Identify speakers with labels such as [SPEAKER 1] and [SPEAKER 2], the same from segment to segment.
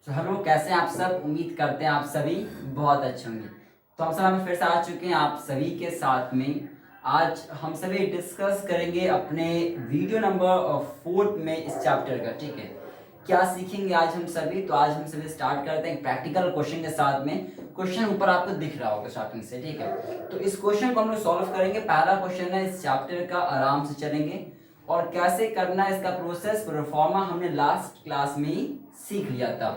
[SPEAKER 1] तो हेलो, कैसे हैं आप सब। उम्मीद करते हैं आप सभी बहुत अच्छे होंगे। तो हम सब हम फिर से आ चुके हैं आप सभी के साथ में। आज हम सभी डिस्कस करेंगे अपने वीडियो नंबर 4 में इस चैप्टर का। ठीक है, क्या सीखेंगे आज हम सभी। तो आज हम सभी स्टार्ट करते हैं प्रैक्टिकल क्वेश्चन के साथ में। क्वेश्चन ऊपर आपको दिख रहा होगा स्टार्टिंग से। ठीक है, तो इस क्वेश्चन को हम लोग सॉल्व करेंगे। पहला क्वेश्चन है इस चैप्टर का, आराम से चलेंगे। और कैसे करना है इसका प्रोसेस प्रोफॉर्मा हमने लास्ट क्लास में ही सीख लिया था।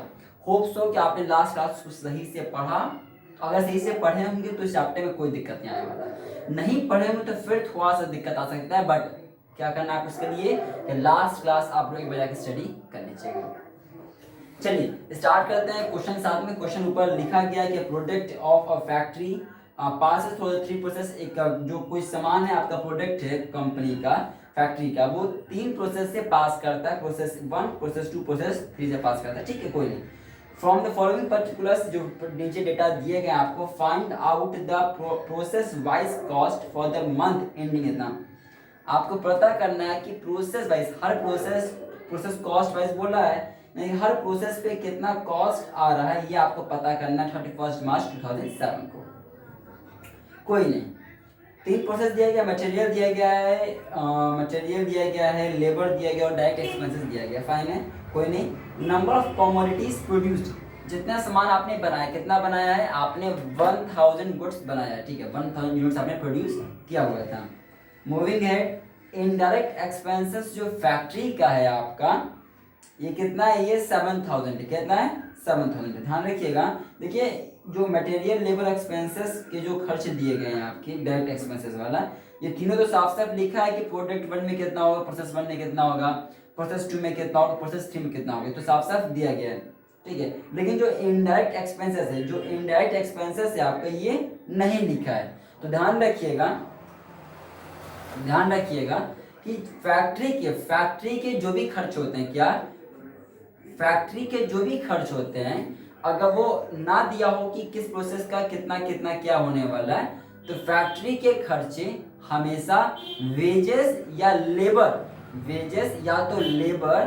[SPEAKER 1] होप सो कि आपने लास्ट क्लास को सही से पढ़ा। अगर सही से पढ़े होंगे तो इस चैप्टर में कोई दिक्कत नहीं आने वाला। नहीं पढ़े होंगे तो फिर थोड़ा सा दिक्कत आ सकता है, बट क्या करना है आपको इसके लिए कि लास्ट क्लास आप लोग एक बजा के स्टडी करनी चाहिए। चलिए स्टार्ट करते हैं क्वेश्चन साथ में। क्वेश्चन ऊपर लिखा गया है कि product of a factory passes through 3 process. एक जो कोई सामान है आपका प्रोडक्ट है कंपनी का, फैक्ट्री का, वो 3 प्रोसेस से पास करता है। प्रोसेस 1, प्रोसेस 2, प्रोसेस 3 से पास करता है। ठीक है, कोई नहीं। फ्रॉम द फॉलोइंग पर्टिकुलर्स, जो नीचे डेटा दिए गए आपको, find out the process wise cost for the month ending. इतना आपको पता करना है कि प्रोसेस वाइज, हर प्रोसेस कॉस्ट वाइज बोल रहा है, नहीं हर प्रोसेस पे कितना कॉस्ट आ रहा है, ये आपको पता करना है 31 मार्च 2007 को। कोई नहीं, 3 प्रोसेस दिया गया, मटेरियल दिया गया है, लेबर दिया गया और डायरेक्ट एक्सपेंसेस दिया गया। फाइन है, कोई नहीं। नंबर ऑफ कमोडिटीज प्रोड्यूस्ड, जितना सामान आपने बनाया, कितना बनाया है आपने, 1000 गुड्स बनाया है। ठीक है, 1000 यूनिट्स आपने प्रोड्यूस किया हुआ था। मूविंग है, इनडायरेक्ट एक्सपेंसेस जो फैक्ट्री का है आपका, ये कितना है, ये 7000। कितना है, 7000। ध्यान रखिएगा। देखिए जो मटेरियल लेबर एक्सपेंसेस के जो खर्च दिए गए हैं आपके डायरेक्ट एक्सपेंसेस वाला, ये तीनों तो साफ साफ लिखा है कि प्रोडक्ट 1 में कितना होगा, प्रोसेस 1 में कितना होगा, प्रोसेस 2 में कितना होगा, प्रोसेस 3 में कितना होगा, तो साफ साफ दिया गया है। ठीक है, लेकिन जो इनडायरेक्ट एक्सपेंसेस है, आपका ये नहीं लिखा है। तो ध्यान रखिएगा कि फैक्ट्री के जो भी खर्च होते हैं, क्या फैक्ट्री के जो भी खर्च होते हैं, अगर वो ना दिया हो कि किस प्रोसेस का कितना कितना क्या होने वाला है, तो फैक्ट्री के खर्चे हमेशा वेजेस या तो लेबर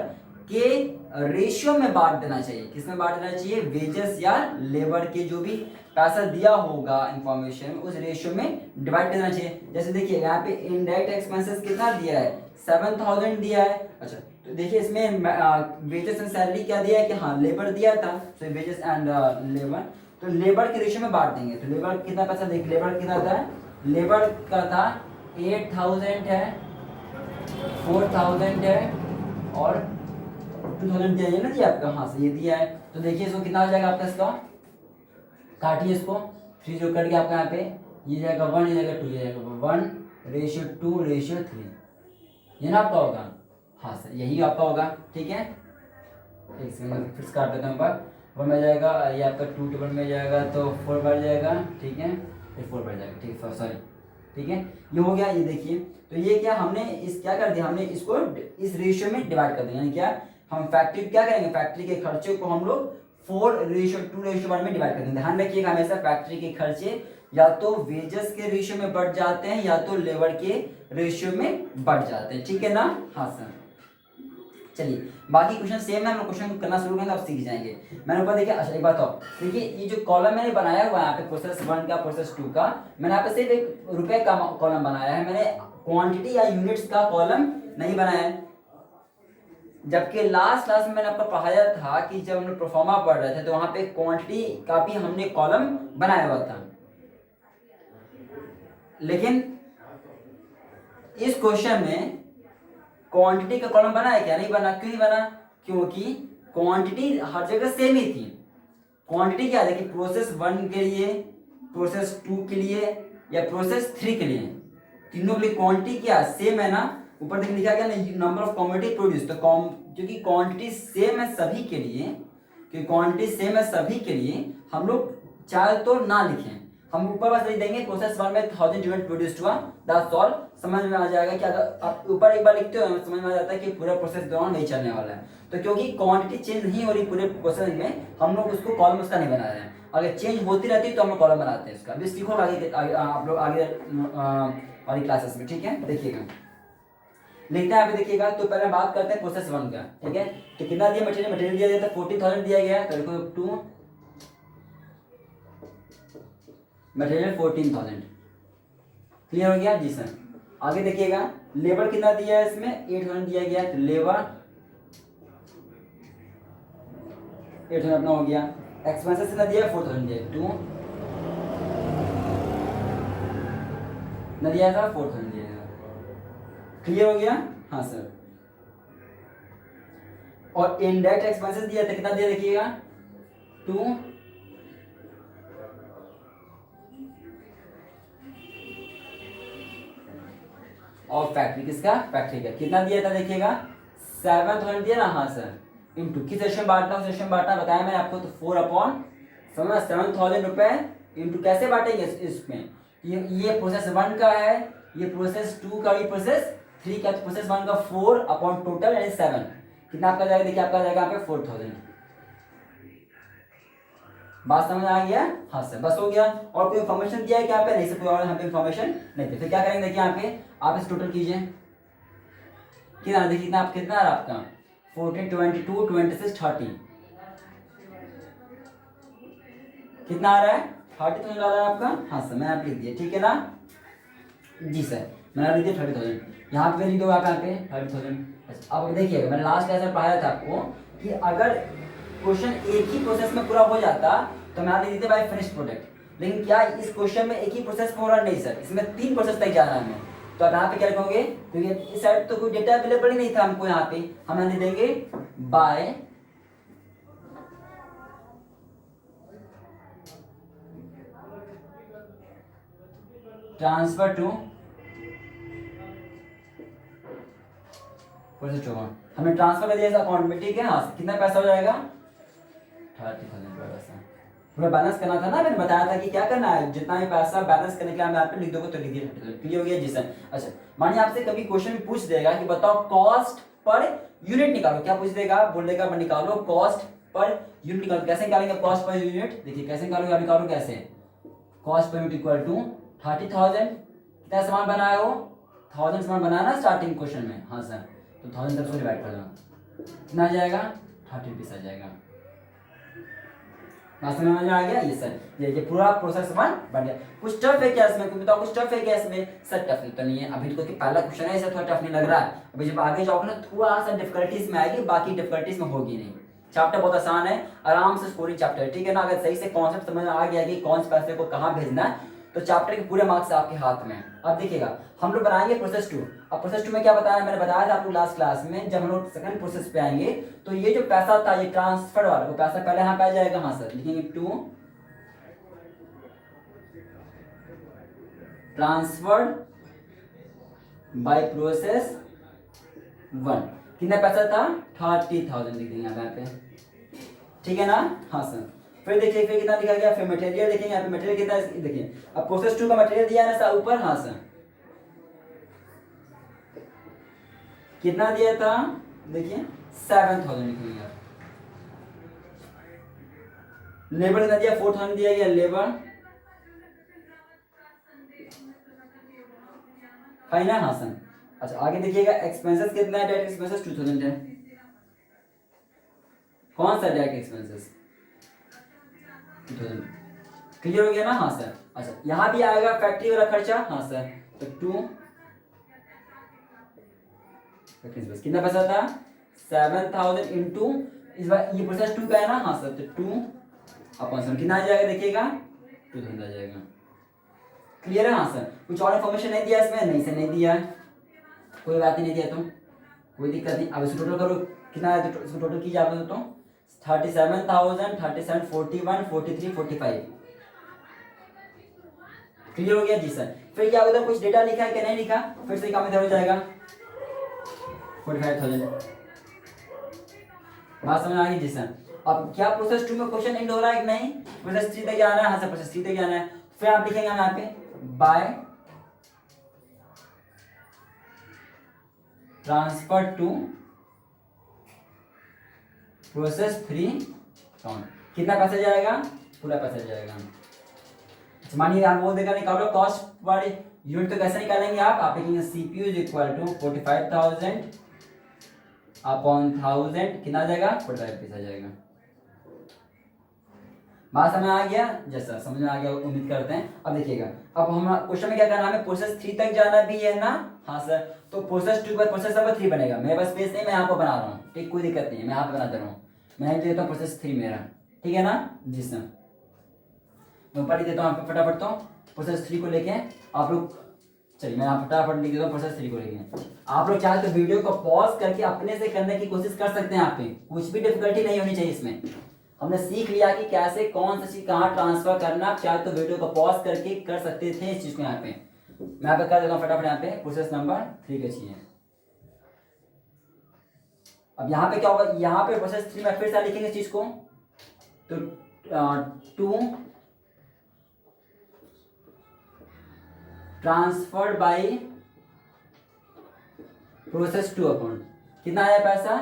[SPEAKER 1] के रेशियो में बांट देना चाहिए। किसमें बांट देना चाहिए, वेजेस या लेबर के जो भी पैसा दिया होगा इंफॉर्मेशन, उस रेशियो में डिवाइड देना चाहिए। जैसे देखिए यहाँ पे इनडायरेक्ट एक्सपेंसेस कितना दिया है, 7000 दिया है। अच्छा, तो देखिए इसमें वेजेस एंड सैलरी क्या दिया है कि हाँ लेबर दिया था, तो वेजेस एंड लेबर, तो लेबर के रेशियो में बांट देंगे। तो लेबर कितना पैसा, देख लेबर कितना था, लेबर का था 8000 है, 4000 है और 2000 दिया है ना जी आपका, हाँ से ये दिया है। तो देखिए इसको कितना हो जाएगा आपका, इसका काटिए इसको, 3 जो कट गया आपका यहाँ पे, ये जाएगा 1, ये जाएगा 2, ये जाएगा 1:2:3, ये ना आपका होगा, हाँ सर यही आपका होगा। ठीक है, एक सेकंड फिर काट देता हूँ। पर 1 में जाएगा, ये आपका 2 टेबल में जाएगा तो 4 बढ़ जाएगा। ठीक है, फिर 4 बढ़ जाएगा। ठीक है, सॉरी। ठीक है, ये हो गया। ये देखिए, तो ये क्या हमने क्या कर दिया, हमने इसको इस रेशियो में डिवाइड कर दिया। यानी क्या, हम फैक्ट्री क्या करेंगे, फैक्ट्री के खर्चे को हम लोग 4:2:1 में डिवाइड कर देंगे। ध्यान रखिएगा हमेशा फैक्ट्री के खर्चे या तो वेजेस के रेशियो में बढ़ जाते हैं या तो लेबर के रेशियो में बढ़ जाते हैं। ठीक है ना, हाँ सर। चलिए बाकी क्वेश्चन सेम है, हम लोग क्वेश्चन करना शुरू करेंगे, आप सीख जाएंगे। मैंने ऊपर देखिए, अच्छा एक बात और देखिए, ये जो कॉलम मैंने बनाया हुआ है यहाँ पे प्रोसेस 1 का, प्रोसेस 2 का, मैंने यहाँ पे सिर्फ एक रुपए का कॉलम बनाया है, मैंने क्वांटिटी या यूनिट्स का कॉलम नहीं बनाया है। जबकि लास्ट क्लास में मैंने आपको पढ़ाया था कि जब हम लोग प्रोफॉर्मा पढ़ रहे थे तो वहां पे क्वांटिटी का भी हमने कॉलम बनाया हुआ था। लेकिन इस क्वेश्चन में क्वांटिटी का कॉलम बना है क्या, नहीं बना। क्यों नहीं बना, क्योंकि क्वांटिटी हर जगह सेम ही थी। क्वांटिटी क्या है कि प्रोसेस 1 के लिए, प्रोसेस 2 के लिए या प्रोसेस 3 के लिए, तीनों के लिए क्वांटिटी क्या सेम है ना। ऊपर देखिए लिखा गया ना, नंबर ऑफ कमोडिटी प्रोड्यूस, तो क्योंकि क्वांटिटी सेम है सभी के लिए, हम लोग चाहे तो ना लिखें, हम ऊपर बस लिख देंगे प्रोसेस 1 में 1000 यूनिट प्रोड्यूस्ड हुआ, दैट्स ऑल। समझ में आ जाएगा कि अगर आप ऊपर एक बार लिखते हो समझ में आ जाता है कि पूरा प्रोसेस दौरान नहीं चलने वाला है। तो क्योंकि क्वांटिटी चेंज नहीं हो रही पूरे प्रोसेस में, हम लोग उसको कॉलम उसका नहीं बना रहे हैं। अगर चेंज होती रहती है तो हम लोग कॉलम बनाते हैं इसका। अभी सीखो आगे आप लोग आगे वाली क्लासेस में। ठीक है, देखिएगा लिखते हैं यहाँ पे देखिएगा। तो पहले बात करते हैं प्रोसेस 1 का, ठीक है। तो कितना दिया मटेरियल, मटेरियल दिया गया था 14,000 दिया गया है, तो देखो 2 मटेरियल 14,000, क्लियर हो गया जी सर। आगे देखिएगा लेबर कितना दिया है इसमें 8,000 दिया गया है, तो लेबर 8,000 अपना हो गया। एक्सपेंसेस कितना दिया है 4,000 दिया है, 2 न दिया था 4,000 दिया था, क्लियर हो गया हाँ सर। और इनडायरेक्ट एक्सपेंसेस दिया था कितना दिया देखिएगा 2 और फैक्ट्री किसका, फैक्ट्री का कितना दिया था देखिएगा 7,000 दिया ना हाँ सर। इंटू किस रेशियो में बांटना, उस रेशियो में बांटना बताया मैंने आपको, तो 4 समझ 7,000 रुपए इंटू कैसे बांटेंगे इसमें, ये प्रोसेस 1 का है, ये प्रोसेस 2 का, ये प्रोसेस 3 का। तो प्रोसेस 1 का 4 अपॉन टोटल यानी 7, कितना आपका जाएगा देखिए, आपका जाएगा यहाँ पे 4,000। बात समझ आ गया हाँ सर, बस हो गया। और कोई इन्फॉर्मेशन दिया है क्या पे, नहीं सर कोई और यहाँ पे इन्फॉर्मेशन नहीं थी। फिर क्या करेंगे देखिए यहाँ पे आप इस टोटल कीजिए, कितना देखिए कितना आप कितना आ रहा है आपका 14, 22, 26, 30, कितना आ रहा है 30,000 आ रहा है आपका हाँ सर। मैंने आप लिख दिया ठीक है ना जी सर, मैंने लिख दिया 30,000, यहाँ पे लिख दो आप यहाँ पे 30,000। अब देखिएगा मैंने लास्ट क्लास में पढ़ाया था आपको कि अगर क्वेश्चन एक ही प्रोसेस में पूरा हो जाता तो मैं लिख देते बाय फिनिश प्रोडक्ट, लेकिन क्या इस क्वेश्चन में एक ही प्रोसेस में हो रहा नहीं सर, इसमें 3 प्रोसेस तक जाना है हमें। तो आप यहाँ पे क्या लिखोगे, क्योंकि इस साइड तो कोई डेटा अवेलेबल ही नहीं था हमको, यहाँ पे हम लिख देंगे बाय ट्रांसफर टू प्रोसेस 2, हमें ट्रांसफर कर दिया अकाउंट में, ठीक है हाँ। कितना पैसा हो जाएगा 30,000 पैसा, पूरा बैलेंस करना था ना, मैंने बताया था कि क्या करना है, जितना भी पैसा बैलेंस करने के लिए हम यहाँ पे लिख दोगे तो लिख दिया 30,000, क्लियर हो गया जी सर। अच्छा मानिए आपसे कभी क्वेश्चन पूछ देगा कि बताओ कॉस्ट पर यूनिट निकालो, क्या पूछ देगा, बोलेगा निकालो कॉस्ट पर यूनिट निकालो। कैसे निकालेंगे कॉस्ट पर यूनिट, देखिए कैसे निकालोगे, निकालो कैसे, cost per unit equal to 30,000, कितना सामान बनाया हो 1000 सामान बनाया ना स्टार्टिंग क्वेश्चन में हाँ सर, तो 1000 से डिवाइड कर दो, कितना आ जाएगा 30 रुपीस आ जाएगा। समझ में आ गया ये सर, ये पूरा प्रोसेस 1 बन गया। कुछ टफ है क्या इसमें, कुछ बताओ कुछ टफ है क्या इसमें, सर टफ तो नहीं है अभी, तो पहला क्वेश्चन है इसे थोड़ा टफ नहीं लग रहा है, अभी जब आगे जाओगे ना थोड़ा सा डिफिकल्टीज में आएगी, बाकी डिफिकल्टीज में होगी नहीं। चैप्टर बहुत आसान है, आराम से स्कोरिंग चैप्टर है, ठीक है ना। अगर सही से कॉन्सेप्ट समझ में आ गया कि कौन से पैसे को कहाँ भेजना है, तो चैप्टर के पूरे मार्क्स आपके हाथ में। अब देखिएगा हम लोग बनाएंगे प्रोसेस 2। अब प्रोसेस 2 में क्या बताया, मैंने बताया था आपको लास्ट क्लास में, जब हम लोग सेकंड प्रोसेस पे आएंगे तो ये जो पैसा था ये ट्रांसफर वाला, वो पैसा पहले यहाँ पे आ जाएगा हाँ सर, लिखेंगे 2 ट्रांसफर्ड बाय प्रोसेस 1, कितना पैसा था 30,000 लिख देंगे यहाँ पे, ठीक है ना हाँ सर। फिर देखिए फिर कितना लिखा गया, फिर मटेरियल देखेंगे यहाँ पे, मटेरियल कितना देखिए, अब प्रोसेस 2 का मटेरियल दिया है ना सर ऊपर हाँ सर, कितना दिया था देखिए 7,000 लिखेंगे। लेबर कितना दिया 4,000 दिया गया लेबर, है ना हाँ सर। अच्छा आगे देखिएगा एक्सपेंसेस कितना है, डायरेक्ट एक्सपेंसेस 2,000 है, कौन सा डायरेक्ट एक्सपेंसेस 2,000, क्लियर हो गया ना हाँ सर। अच्छा यहाँ भी आएगा फैक्ट्री वाला खर्चा हाँ सर, तो 2 कितना पैसा था 7,000 इंटू इस बार ये प्रोसेस 2 का है ना हाँ सर, तो 2 अपॉन 7 कितना आ जाएगा देखिएगा 2,000 आ जाएगा, क्लियर है हाँ सर। कुछ और इन्फॉर्मेशन नहीं दिया इसमें, नहीं से नहीं दिया है, कोई बात ही नहीं दिया तो कोई दिक्कत नहीं। अब इसको टोटल करो कितना है, तो इसको टोटल कीजिए आप तो 37,000, 37, 41, 43, 45, क्लियर हो गया जी सर। फिर क्या उधर कुछ डेटा लिखा है कि नहीं लिखा, फिर से काम इधर हो जाएगा 45,000, बात समझ आ गई जी सर। अब क्या प्रोसेस 2 में क्वेश्चन एंड हो रहा है कि नहीं, प्रोसेस 3 तक जाना है हाँ सर, प्रोसेस 3 तक जाना है। फिर आप लिखेंगे यहाँ पे by transfer to process 3 count, कितना पैसा जाएगा पूरा पैसा जाएगा मानिए आप बोल देगा निकालो कॉस्ट पर यूनिट, तो कैसे निकालेंगे आप लिखेंगे CPU is equal to 45,000 upon 1000, कितना आ जाएगा 45 पीस आ जाएगा। बात समझ आ गया? जैसा समझ में आ गया उम्मीद करते हैं। अब देखिएगा, अब हम क्वेश्चन में क्या करना है, हमें प्रोसेस 3 तक जाना भी है ना। हाँ सर, तो प्रोसेस 2 के बाद प्रोसेस नंबर 3 बनेगा। मेरे पास स्पेस नहीं, मैं यहाँ पर बना रहा हूँ, ठीक, कोई दिक्कत नहीं है, मैं यहाँ पे बना दे रहा हूँ। मैं लिख देता हूँ प्रोसेस 3 मेरा, ठीक है ना जी सर। मैं ऊपर लिख देता हूँ आपको फटाफट, तो प्रोसेस 3 को लेके आप लोग, चलिए मैं यहाँ फटाफट लिख देता हूँ प्रोसेस 3 को लेके। आप लोग चाहे तो वीडियो को पॉज करके अपने से करने की कोशिश कर सकते हैं। आप पे कुछ भी डिफिकल्टी नहीं होनी चाहिए इसमें। हमने सीख लिया कि कैसे कौन सी चीज कहाँ ट्रांसफर करना, आप चाहे तो वीडियो को पॉज करके कर सकते थे इस चीज को। यहाँ पे मैं यहाँ पे कर देता हूँ फटाफट, यहाँ पे प्रोसेस नंबर 3 के चाहिए। अब यहाँ पे क्या होगा, यहाँ पे प्रोसेस 3 में फिर से लिखेंगे इस चीज को, तो 2 ट्रांसफर्ड बाय प्रोसेस 2 अकाउंट, कितना आया पैसा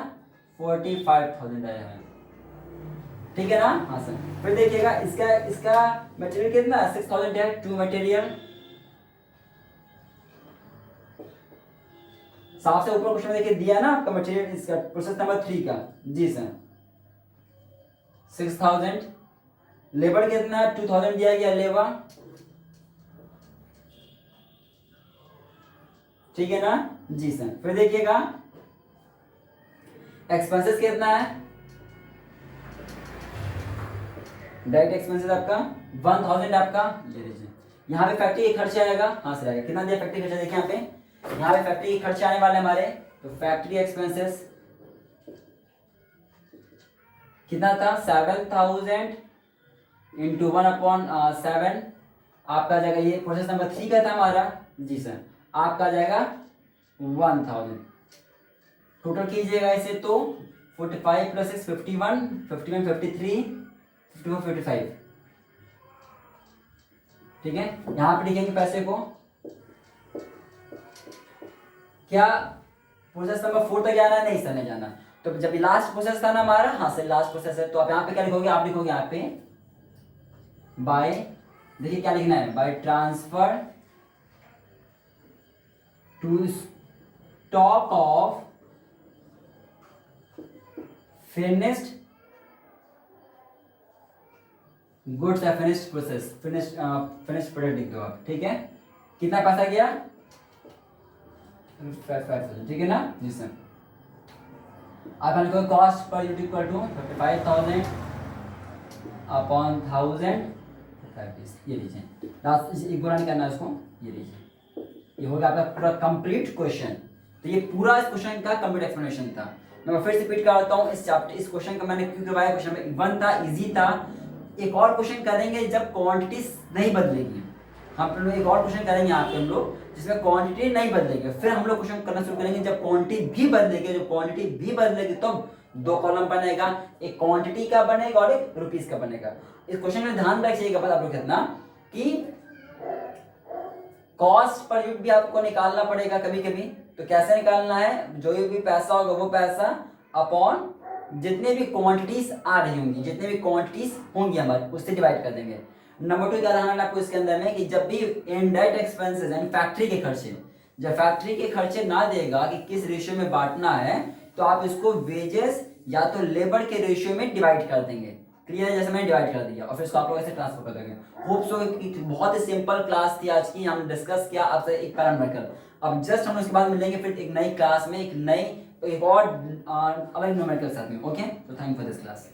[SPEAKER 1] 45,000 आया है, ठीक है ना। हाँ सर, फिर देखिएगा इसका मटेरियल कितना 6,000 है, 2 मटेरियल। साफ से ऊपर क्वेश्चन में देखिए दिया ना आपका मटेरियल, इसका प्रोसेस नंबर 3 का जी सर 6,000। लेबर कितना 2,000 दिया गया लेबर, ठीक है ना जी सर। फिर देखिएगा एक्सपेंसेस कितना है, डायरेक्ट एक्सपेंसेस आपका 1,000 आपका, ये लीजिए। यहाँ पे फैक्ट्री का खर्चा आएगा, हाँ सर आएगा, कितना दिया फैक्ट्री खर्चा, देखिए यहाँ पे फैक्ट्री के खर्चे आने वाले हमारे, तो फैक्ट्री एक्सपेंसेस कितना था 7,000 इंटू 1/7 आपका जाएगा, ये प्रोसेस नंबर 3 का था हमारा जी सर, आपका जाएगा 1,000। टोटल कीजिएगा इसे तो 45 प्लस 6 51, 51 53, 54 55, ठीक है। यहां पे लिखेंगे पैसे को, क्या प्रोसेस नंबर 4 तक जाना है, नहीं सर नहीं जाना। तो जब लास्ट प्रोसेस था ना हमारा, हाँ सर लास्ट प्रोसेस है, तो आप यहाँ पे क्या लिखोगे, आप लिखोगे यहाँ पे बाय, देखिए क्या लिखना है, by transfer to stock of finished goods या फिनिश्ड प्रोसेस, फिनिश्ड प्रोडक्ट लिख दो आप, ठीक है। कितना पैसा गया 5,000, ठीक है ना जी सर। आप लिखो cost per unit equal to 55,000 upon 1000, ये लीजिए, एक बार नहीं करना इसको, ये लीजिए, ये हो गया आपका पूरा कंप्लीट क्वेश्चन। तो ये पूरा इस क्वेश्चन का कंप्लीट एक्सप्लेनेशन था। मैं फिर से रिपीट करता हूँ, इस चैप्टर इस क्वेश्चन का मैंने क्यों करवाया, क्वेश्चन में 1 था, इजी था। एक और क्वेश्चन करेंगे जब क्वांटिटी नहीं बदलेगी, हम लोग एक और क्वेश्चन करेंगे यहाँ पे हम लोग जिसमें क्वांटिटी नहीं बदलेगी, फिर हम लोग क्वेश्चन करना शुरू करेंगे जब क्वांटिटी भी बदलेगी। जो क्वांटिटी भी बदलेगी तो 2 कॉलम बनेगा, एक क्वांटिटी का बनेगा और एक रुपीस का बनेगा। इस क्वेश्चन में ध्यान रखिएगा आप लोग कितना कि कॉस्ट पर यूनिट भी आपको निकालना पड़ेगा कभी कभी। तो कैसे निकालना है, जो भी पैसा होगा वो पैसा अपॉन जितने भी क्वांटिटीज आ रही होंगी, जितने भी क्वांटिटीज होंगी हमारे उससे डिवाइड कर देंगे। नंबर 2 क्या ध्यान रखना आपको इसके अंदर में कि जब भी इनडायरेक्ट एक्सपेंसेस यानी फैक्ट्री के खर्चे, जब फैक्ट्री के खर्चे ना देगा कि किस रेशियो में बांटना है, तो आप इसको वेजेस या तो लेबर के रेशियो में डिवाइड कर देंगे। क्लियर है, जैसे मैंने डिवाइड कर दिया और फिर इसको आप लोग ऐसे ट्रांसफर कर देंगे। होप सो बहुत ही सिंपल क्लास थी आज की, हमने डिस्कस किया आपसे एक पैरामीटर। अब जस्ट हम उसके बाद मिलेंगे फिर एक नई क्लास में एक और अलग न्यूमेरिकल के साथ में। ओके, तो थैंक फॉर दिस क्लास।